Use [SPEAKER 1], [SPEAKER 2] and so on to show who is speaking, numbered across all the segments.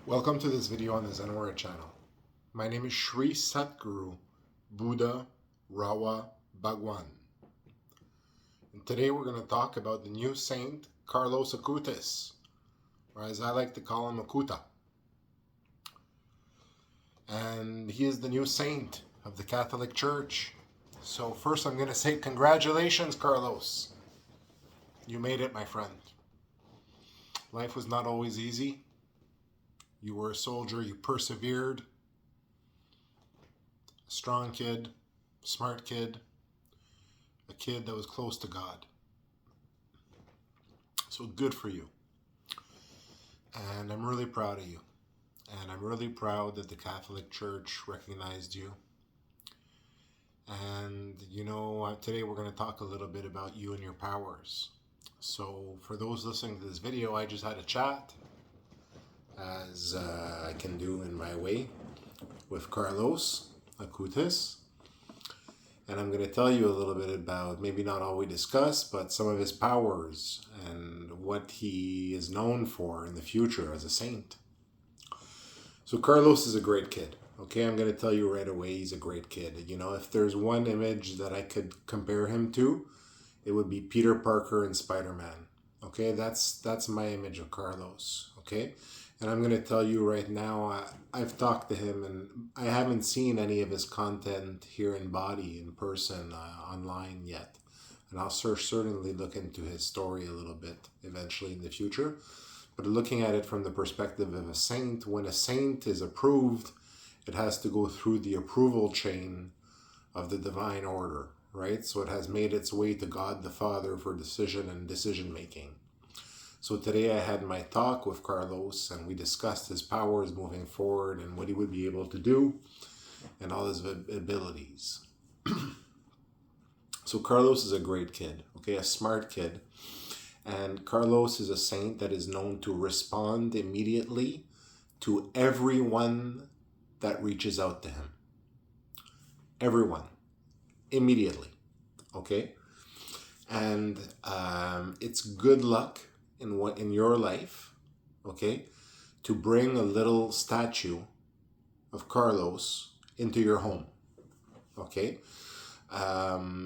[SPEAKER 1] Welcome to this video on the Zenwara channel. My name is Sri Satguru Buddha Rawa Bhagwan. And today we're going to talk about the new saint, Carlos Acutis, or as I like to call him, Akuta. And he is the new saint of the Catholic Church. So first I'm going to say congratulations, Carlos. You made it, my friend. Life was not always easy. You were a soldier, you persevered. A strong kid, smart kid, a kid that was close to God. So good for you. And I'm really proud of you. And I'm really proud that the Catholic Church recognized you. And today we're going to talk a little bit about you and your powers. So for those listening to this video, I just had a chat, as I can do in my way, with Carlos Acutis. And I'm going to tell you a little bit about, maybe not all we discussed, but some of his powers and what he is known for in the future as a saint. So Carlos is a great kid. Okay, I'm going to tell you right away, he's a great kid. If there's one image that I could compare him to, it would be Peter Parker and Spider-Man. Okay, that's my image of Carlos. Okay, and I'm going to tell you right now, I've talked to him and I haven't seen any of his content here in body, in person, online yet. And I'll certainly look into his story a little bit eventually in the future. But looking at it from the perspective of a saint, when a saint is approved, it has to go through the approval chain of the divine order, right? So it has made its way to God the Father for decision and decision making. So today I had my talk with Carlos and we discussed his powers moving forward and what he would be able to do and all his abilities. So Carlos is a great kid, okay, a smart kid. And Carlos is a saint that is known to respond immediately to everyone that reaches out to him. Everyone. Immediately. Okay? And it's good luck in your life, okay, to bring a little statue of Carlos into your home. Okay?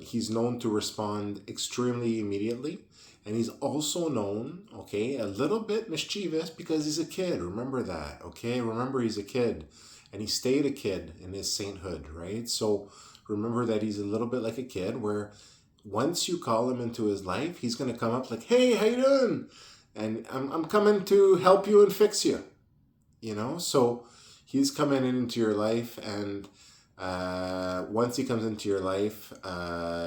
[SPEAKER 1] He's known to respond extremely immediately. And he's also known, okay, a little bit mischievous because he's a kid. Remember that, okay? Remember he's a kid. And he stayed a kid in his sainthood, right? So remember that he's a little bit like a kid where once you call him into his life, he's going to come up like, hey, how you doing? And I'm coming to help you and fix you, So he's coming into your life, and once he comes into your life,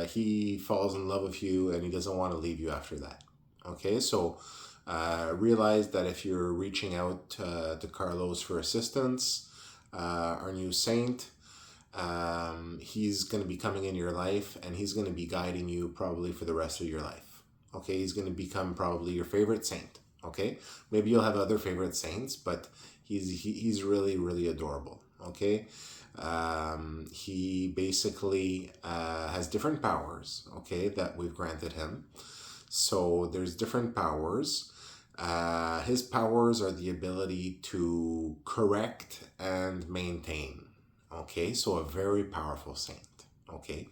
[SPEAKER 1] he falls in love with you and he doesn't want to leave you after that. Okay, so realize that if you're reaching out to Carlos for assistance, our new saint, he's going to be coming in your life and he's going to be guiding you probably for the rest of your life. Okay, he's going to become probably your favorite saint. Okay, maybe you'll have other favorite saints, but he's really, really adorable. Okay. He basically has different powers, okay, that we've granted him. So there's different powers. His powers are the ability to correct and maintain, okay, so a very powerful saint, okay.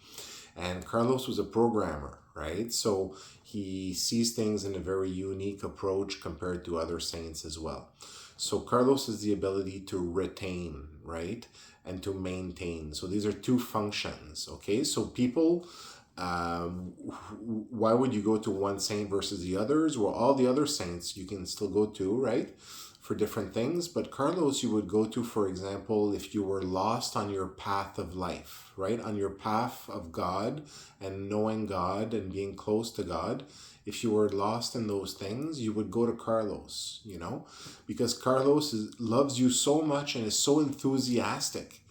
[SPEAKER 1] And Carlos was a programmer, right? So he sees things in a very unique approach compared to other saints as well. So Carlos has the ability to retain, right? And to maintain. So these are two functions, okay? So people, why would you go to one saint versus the others? Well, all the other saints you can still go to, right? For different things. But Carlos you would go to, for example, if you were lost on your path of life, right? On your path of God and knowing God and being close to God. If you were lost in those things, you would go to Carlos, because Carlos loves you so much and is so enthusiastic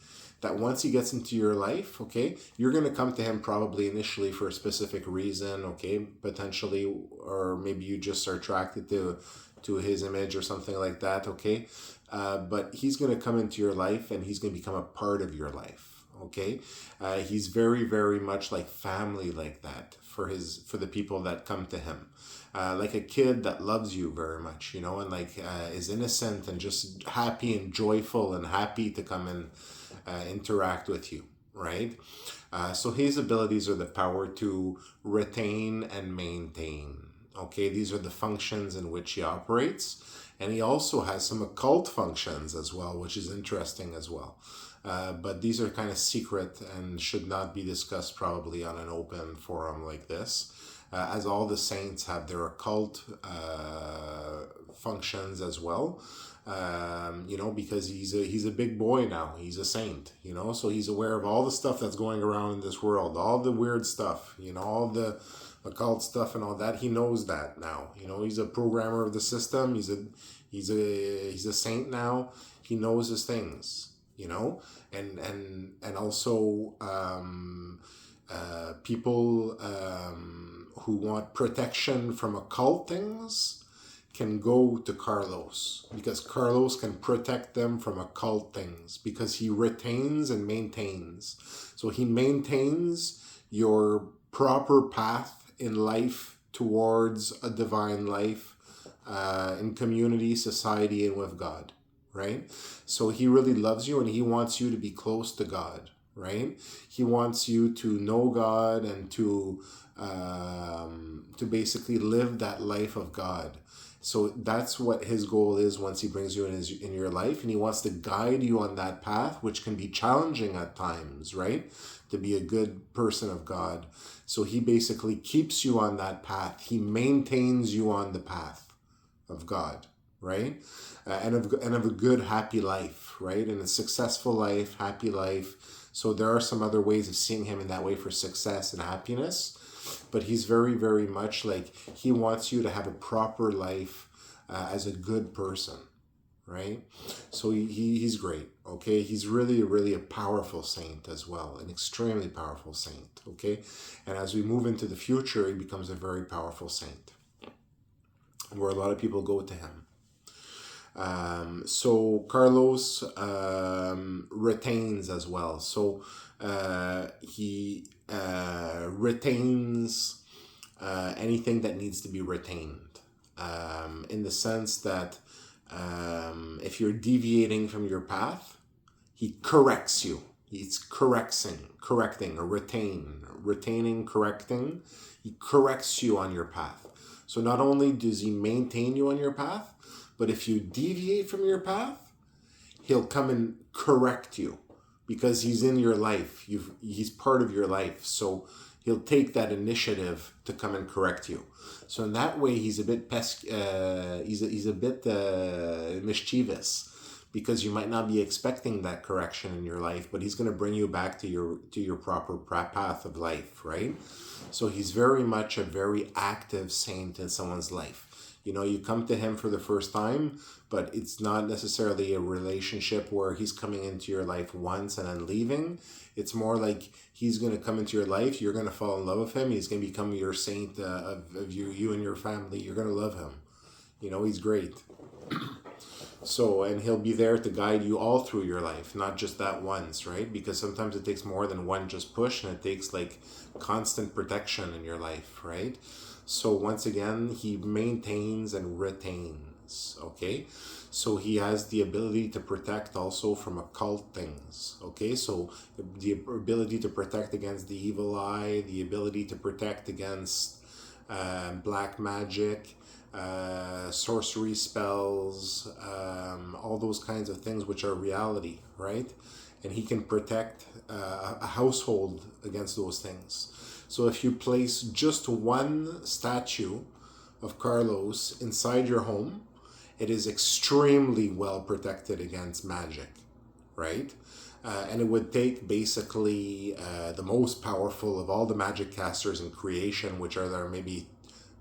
[SPEAKER 1] that once he gets into your life, okay, you're going to come to him probably initially for a specific reason, okay, potentially, or maybe you just are attracted to his image or something like that, okay, but he's going to come into your life and he's going to become a part of your life, okay? He's very, very much like family like that for the people that come to him. Like a kid that loves you very much, and like is innocent and just happy and joyful and happy to come and interact with you, right? So his abilities are the power to retain and maintain. Okay, these are the functions in which he operates. And he also has some occult functions as well, which is interesting as well. But these are kind of secret and should not be discussed probably on an open forum like this, as all the saints have their occult functions as well. Because he's a big boy now. He's a saint, so he's aware of all the stuff that's going around in this world, all the weird stuff, all the occult stuff and all that. He knows that now. He's a programmer of the system. He's a saint now. He knows his things, and also people who want protection from occult things can go to Carlos, because Carlos can protect them from occult things, because he retains and maintains. So he maintains your proper path in life towards a divine life, in community, society, and with God, right? So he really loves you and he wants you to be close to God, right? He wants you to know God and to basically live that life of God. So that's what his goal is once he brings you in your life, and he wants to guide you on that path, which can be challenging at times, right? To be a good person of God. So he basically keeps you on that path. He maintains you on the path of God, right? And of a good, happy life, right? And a successful life, happy life. So there are some other ways of seeing him in that way for success and happiness. But he's very, very much like, he wants you to have a proper life as a good person, right? So he's great, okay? He's really, really a powerful saint as well, an extremely powerful saint, okay? And as we move into the future, he becomes a very powerful saint, where a lot of people go to him. So Carlos retains as well. So he retains anything that needs to be retained, in the sense that if you're deviating from your path, he corrects you. He's correcting, or retaining, correcting. He corrects you on your path. So not only does he maintain you on your path, but if you deviate from your path, he'll come and correct you, because he's in your life. He's part of your life. So he'll take that initiative to come and correct you. So in that way, he's a bit mischievous, because you might not be expecting that correction in your life, but he's going to bring you back to your proper path of life, right? So he's very much a very active saint in someone's life. You come to him for the first time, but it's not necessarily a relationship where he's coming into your life once and then leaving. It's more like he's going to come into your life. You're going to fall in love with him. He's going to become your saint of you and your family. You're going to love him. He's great. So, and he'll be there to guide you all through your life, not just that once, right? Because sometimes it takes more than one just push, and it takes like constant protection in your life, right? So once again, he maintains and retains, okay? So he has the ability to protect also from occult things, okay? So the ability to protect against the evil eye, the ability to protect against black magic, sorcery spells, all those kinds of things which are reality, right? And he can protect a household against those things. So if you place just one statue of Carlos inside your home, it is extremely well protected against magic, right? And it would take basically the most powerful of all the magic casters in creation, which are there maybe,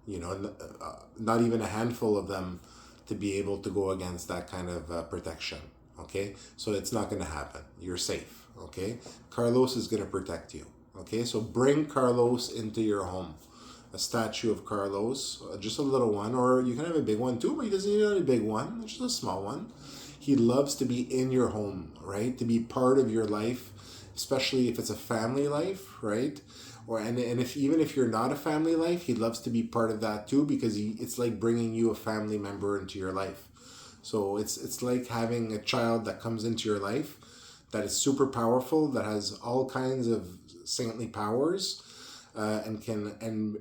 [SPEAKER 1] not even a handful of them, to be able to go against that kind of protection, okay? So it's not going to happen. You're safe, okay? Carlos is going to protect you. Okay, so bring Carlos into your home. A statue of Carlos, just a little one, or you can have a big one too, but he doesn't need a big one, just a small one. He loves to be in your home, right? To be part of your life especially if it's a family life, right? Or and if even if you're not a family life, he loves to be part of that too, because it's like bringing you a family member into your life. So it's like having a child that comes into your life that is super powerful, that has all kinds of saintly powers, and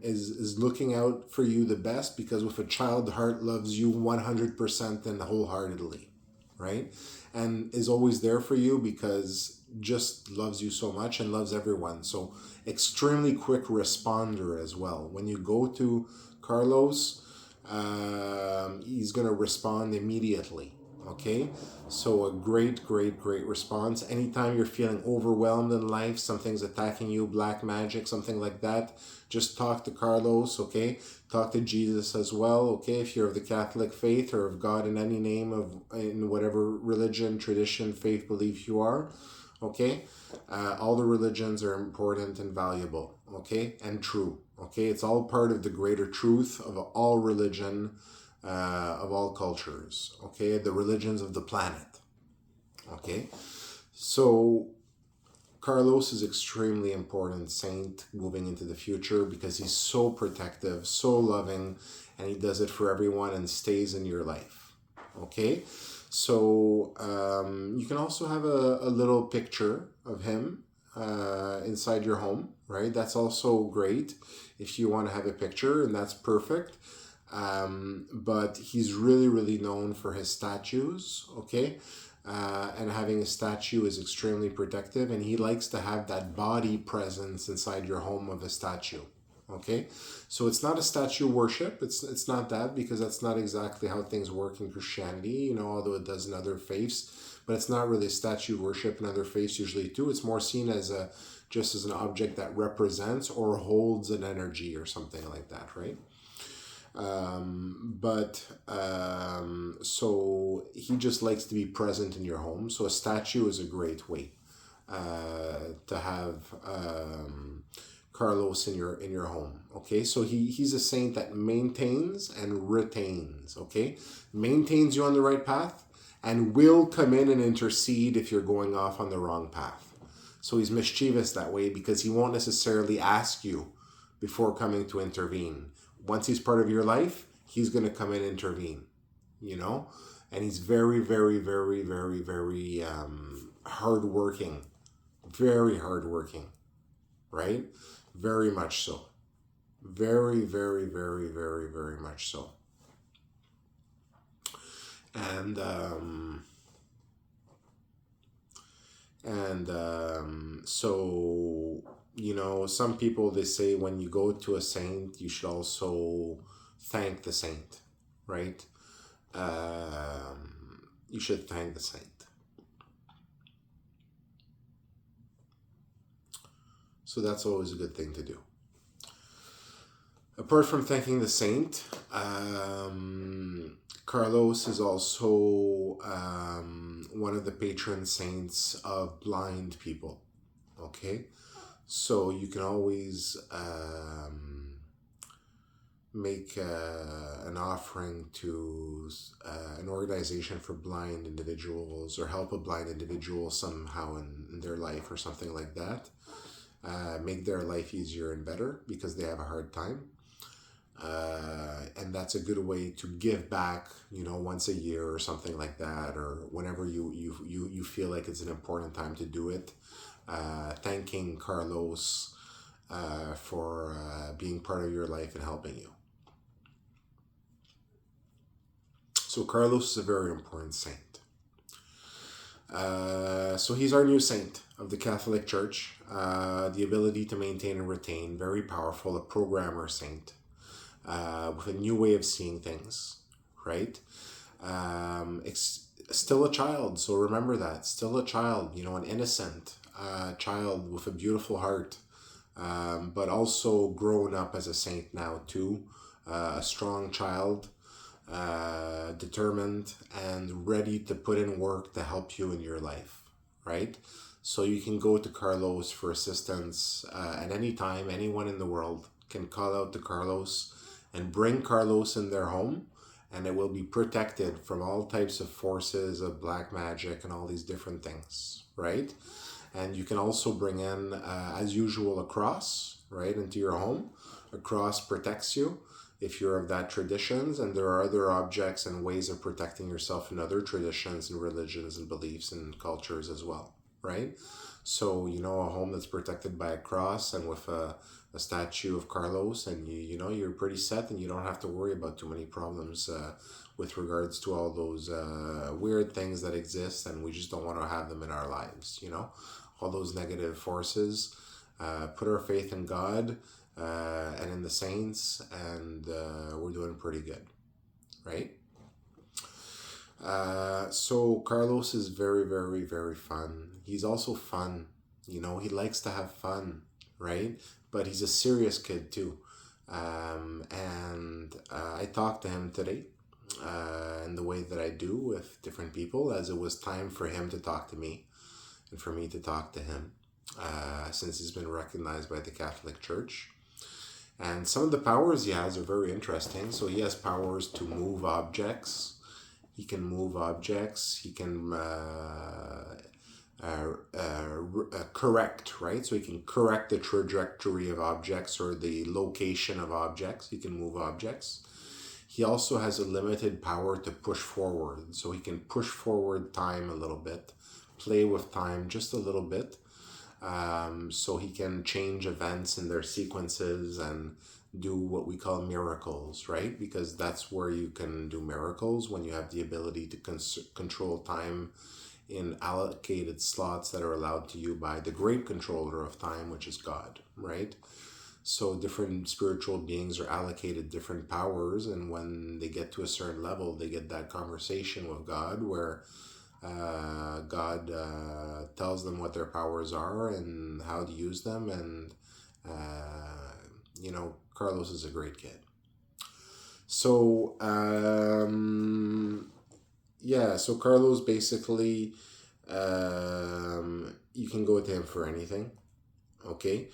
[SPEAKER 1] is looking out for you the best, because with a child, the heart loves you 100% and wholeheartedly, right? And is always there for you because just loves you so much and loves everyone. So extremely quick responder as well. When you go to Carlos, he's going to respond immediately. Okay, so a great response. Anytime you're feeling overwhelmed in life, something's attacking you, black magic, something like that, just talk to Carlos. Okay, talk to Jesus as well. Okay, if you're of the Catholic faith or of God in any name, in whatever religion, tradition, faith, belief you are. Okay, all the religions are important and valuable. Okay, and true. Okay, it's all part of the greater truth of all religion, of all cultures. Okay, the religions of the planet. Okay, so Carlos is extremely important saint moving into the future, because he's so protective, so loving, and he does it for everyone and stays in your life. Okay, so you can also have a little picture of him inside your home, right? That's also great if you want to have a picture, and that's perfect. But he's really known for his statues. Okay, and having a statue is extremely protective, and he likes to have that body presence inside your home of a statue. Okay, so it's not a statue worship. It's not that, because that's not exactly how things work in Christianity, although it does in other faiths. But it's not really statue worship in other faiths usually too. It's more seen as just as an object that represents or holds an energy or something like that, right? So he just likes to be present in your home. So a statue is a great way to have Carlos in your home. Okay, so he's a saint that maintains and retains. Okay, maintains you on the right path and will come in and intercede if you're going off on the wrong path. So he's mischievous that way, because he won't necessarily ask you before coming to intervene. Once he's part of your life, he's going to come in and intervene, and he's very hardworking, very hardworking, right? Very much so. Very much so. And so, some people, they say when you go to a saint, you should also thank the saint, right? You should thank the saint. So that's always a good thing to do. Apart from thanking the saint, Carlos is also one of the patron saints of blind people. Okay, so you can always make an offering to an organization for blind individuals, or help a blind individual somehow in their life or something like that. Make their life easier and better because they have a hard time. And that's a good way to give back, once a year or something like that, or whenever you feel like it's an important time to do it. Thanking Carlos for being part of your life and helping you. So Carlos is a very important saint. So he's our new saint of the Catholic Church. The ability to maintain and retain, very powerful, a programmer saint. With a new way of seeing things, right? Still a child, so remember that. Still a child, an innocent child with a beautiful heart, but also grown up as a saint now too. A strong child, determined and ready to put in work to help you in your life, right? So you can go to Carlos for assistance at any time. Anyone in the world can call out to Carlos and bring Carlos in their home, and it will be protected from all types of forces of black magic and all these different things, right? And you can also bring in, as usual, a cross, right, into your home. A cross protects you if you're of that traditions, and there are other objects and ways of protecting yourself in other traditions and religions and beliefs and cultures as well, right? So, a home that's protected by a cross and with a statue of Carlos, and you're pretty set, and you don't have to worry about too many problems with regards to all those weird things that exist, and we just don't want to have them in our lives, all those negative forces. Put our faith in God and in the saints, and we're doing pretty good, right? So Carlos is very, very, very fun. He's also fun, he likes to have fun, right? But he's a serious kid too. And I talked to him today in the way that I do with different people, as it was time for him to talk to me and for me to talk to him, since he's been recognized by the Catholic Church. And some of the powers he has are very interesting. So he has powers to move objects. He can move objects. He can correct, right? So he can correct the trajectory of objects or the location of objects. He can move objects. He also has a limited power to push forward. So he can push forward time a little bit, play with time just a little bit. So he can change events in their sequences and do what we call miracles, right? Because that's where you can do miracles, when you have the ability to control time in allocated slots that are allowed to you by the great controller of time, which is God, right? So different spiritual beings are allocated different powers, and when they get to a certain level, they get that conversation with God where God tells them what their powers are and how to use them. And Carlos is a great kid. So so Carlos basically, you can go to him for anything, okay?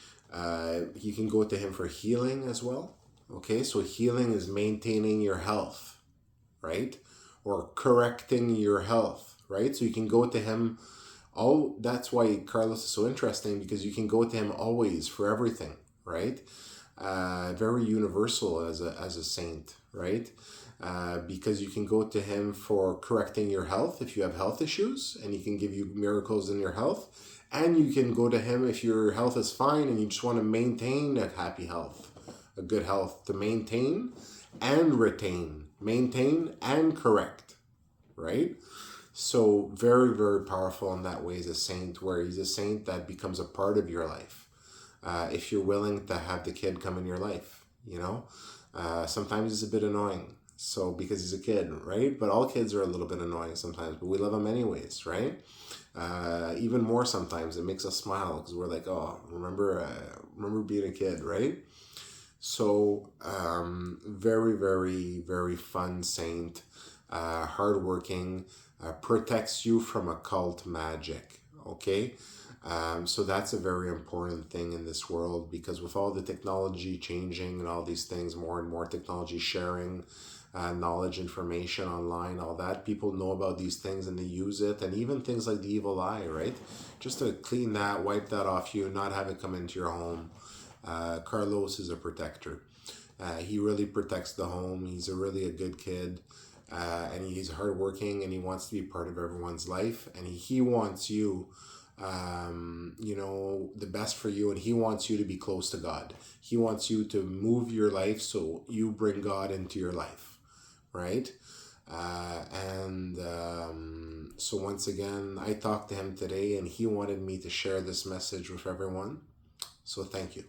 [SPEAKER 1] You can go to him for healing as well, okay? So healing is maintaining your health, right? Or correcting your health, right? So you can go to him that's why Carlos is so interesting, because you can go to him always for everything, right? Very universal as a saint, right? Because you can go to him for correcting your health if you have health issues, and he can give you miracles in your health. And you can go to him if your health is fine and you just want to maintain a happy health, a good health, to maintain and retain, maintain and correct, right? So very, very powerful in that way as a saint, where he's a saint that becomes a part of your life. If you're willing to have the kid come in your life, sometimes it's a bit annoying. So because he's a kid, right? But all kids are a little bit annoying sometimes, but we love them anyways, right? Even more sometimes it makes us smile, because we're like, oh, remember being a kid, right? So very, very, very fun saint, hardworking, protects you from occult magic, okay? So that's a very important thing in this world, because with all the technology changing and all these things, more and more technology sharing, knowledge, information online, all that, people know about these things and they use it. And even things like the evil eye, right? Just to clean that, wipe that off you, not have it come into your home. Carlos is a protector. He really protects the home. He's really a good kid. And he's hardworking, and he wants to be part of everyone's life. And he wants you, the best for you, and he wants you to be close to God. He wants you to move your life so you bring God into your life, right? So once again, I talked to him today, and he wanted me to share this message with everyone. So thank you.